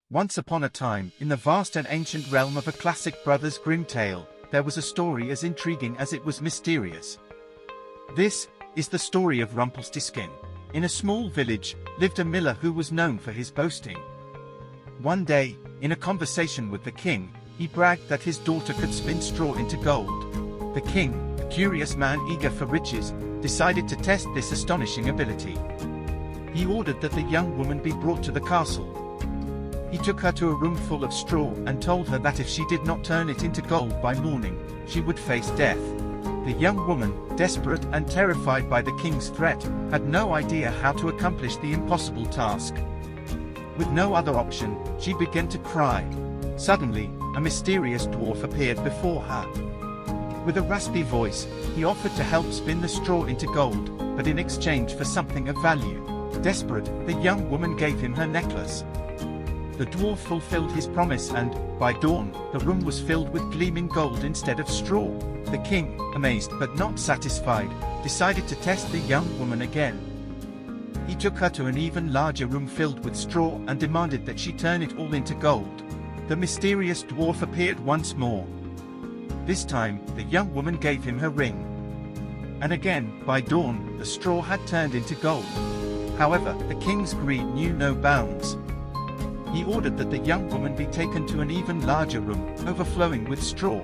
Once upon a time, in the vast and ancient realm of a classic Brothers Grimm tale, there was a story as intriguing as it was mysterious. This is the story of Rumpelstiltskin. In a small village, lived a miller who was known for his boasting. One day, in a conversation with the king, he bragged that his daughter could spin straw into gold. The king, a curious man eager for riches, decided to test this astonishing ability. He ordered that the young woman be brought to the castle. He took her to a room full of straw and told her that if she did not turn it into gold by morning, she would face death. The young woman, desperate and terrified by the king's threat, had no idea how to accomplish the impossible task. With no other option, she began to cry. Suddenly, a mysterious dwarf appeared before her. With a raspy voice, he offered to help spin the straw into gold, but in exchange for something of value. Desperate, the young woman gave him her necklace. The dwarf fulfilled his promise and, by dawn, the room was filled with gleaming gold instead of straw. The king, amazed but not satisfied, decided to test the young woman again. He took her to an even larger room filled with straw and demanded that she turn it all into gold. The mysterious dwarf appeared once more. This time, the young woman gave him her ring. And again, by dawn, the straw had turned into gold. However, the king's greed knew no bounds. He ordered that the young woman be taken to an even larger room, overflowing with straw.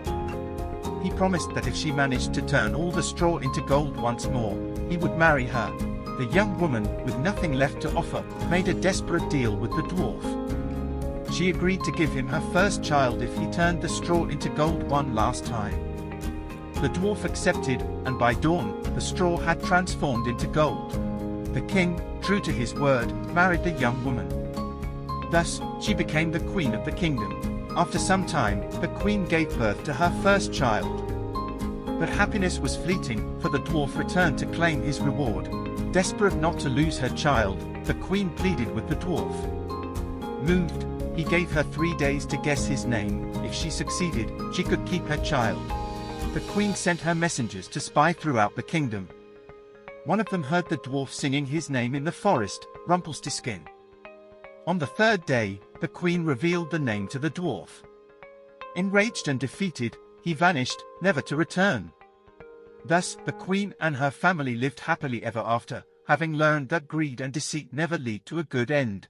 He promised that if she managed to turn all the straw into gold once more, he would marry her. The young woman, with nothing left to offer, made a desperate deal with the dwarf. She agreed to give him her first child if he turned the straw into gold one last time. The dwarf accepted, and by dawn, the straw had transformed into gold. The king, true to his word, married the young woman. Thus, she became the queen of the kingdom. After some time, the queen gave birth to her first child. But happiness was fleeting, for the dwarf returned to claim his reward. Desperate not to lose her child, the queen pleaded with the dwarf. Moved, he gave her 3 days to guess his name. If she succeeded, she could keep her child. The queen sent her messengers to spy throughout the kingdom. One of them heard the dwarf singing his name in the forest, Rumpelstiltskin. On the 3rd day, the queen revealed the name to the dwarf. Enraged and defeated, he vanished, never to return. Thus, the queen and her family lived happily ever after, having learned that greed and deceit never lead to a good end.